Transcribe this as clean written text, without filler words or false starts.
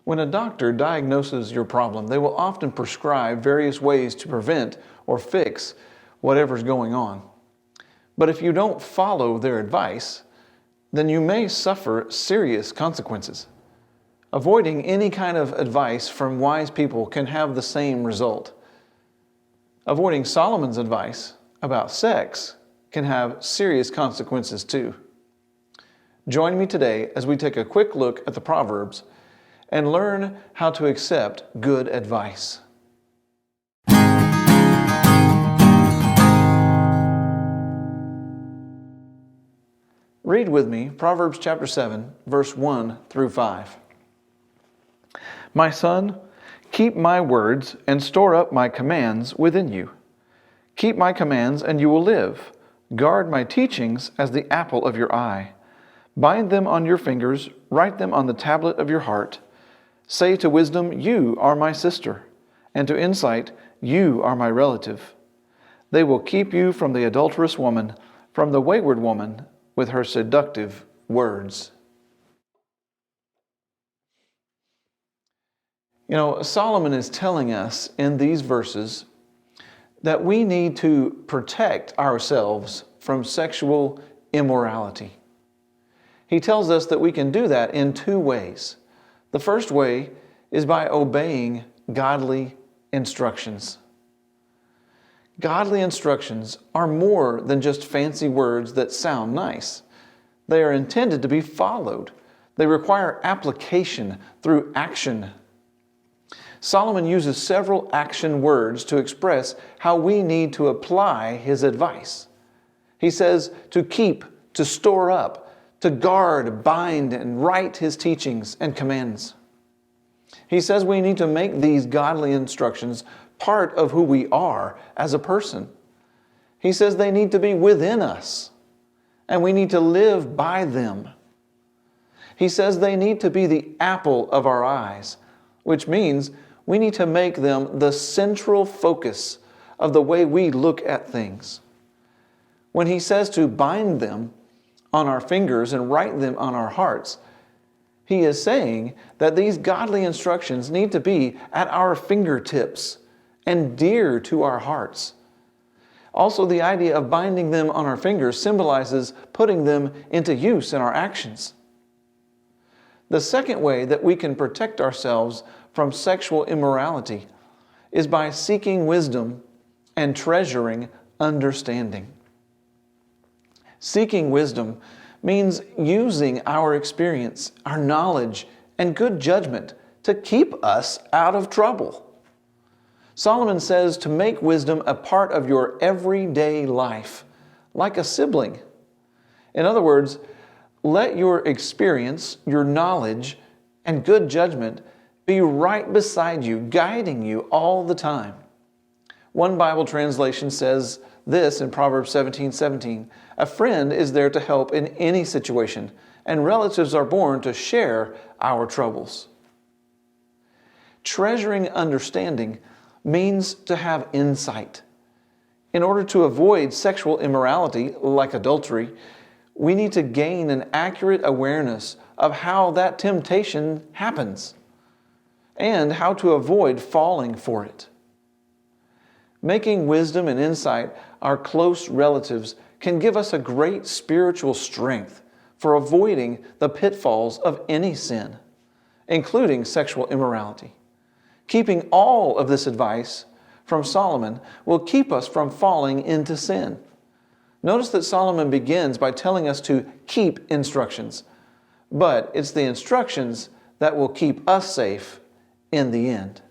When a doctor diagnoses your problem, they will often prescribe various ways to prevent or fix whatever's going on. But if you don't follow their advice, then you may suffer serious consequences. Avoiding any kind of advice from wise people can have the same result. Avoiding Solomon's advice about sex can have serious consequences too. Join me today as we take a quick look at the Proverbs and learn how to accept good advice. Read with me Proverbs chapter 7, verse 1 through 5. My son, keep my words and store up my commands within you. Keep my commands and you will live. Guard my teachings as the apple of your eye. Bind them on your fingers, write them on the tablet of your heart. Say to wisdom, you are my sister, and to insight, you are my relative. They will keep you from the adulterous woman, from the wayward woman with her seductive words. Solomon is telling us in these verses that we need to protect ourselves from sexual immorality. He tells us that we can do that in two ways. The first way is by obeying godly instructions. Godly instructions are more than just fancy words that sound nice. They are intended to be followed. They require application through action. Solomon uses several action words to express how we need to apply his advice. He says to keep, to store up, to guard, bind, and write his teachings and commands. He says we need to make these godly instructions part of who we are as a person. He says they need to be within us, and we need to live by them. He says they need to be the apple of our eyes, which means we need to make them the central focus of the way we look at things. When he says to bind them on our fingers and write them on our hearts, he is saying that these godly instructions need to be at our fingertips and dear to our hearts. Also, the idea of binding them on our fingers symbolizes putting them into use in our actions. The second way that we can protect ourselves from sexual immorality is by seeking wisdom and treasuring understanding. Seeking wisdom means using our experience, our knowledge, and good judgment to keep us out of trouble. Solomon says to make wisdom a part of your everyday life, like a sibling. In other words, let your experience, your knowledge, and good judgment be right beside you, guiding you all the time. One Bible translation says this in Proverbs 17:17, a friend is there to help in any situation, and relatives are born to share our troubles. Treasuring understanding means to have insight. In order to avoid sexual immorality, like adultery, we need to gain an accurate awareness of how that temptation happens and how to avoid falling for it. Making wisdom and insight our close relatives can give us a great spiritual strength for avoiding the pitfalls of any sin, including sexual immorality. Keeping all of this advice from Solomon will keep us from falling into sin. Notice that Solomon begins by telling us to keep instructions, but it's the instructions that will keep us safe in the end.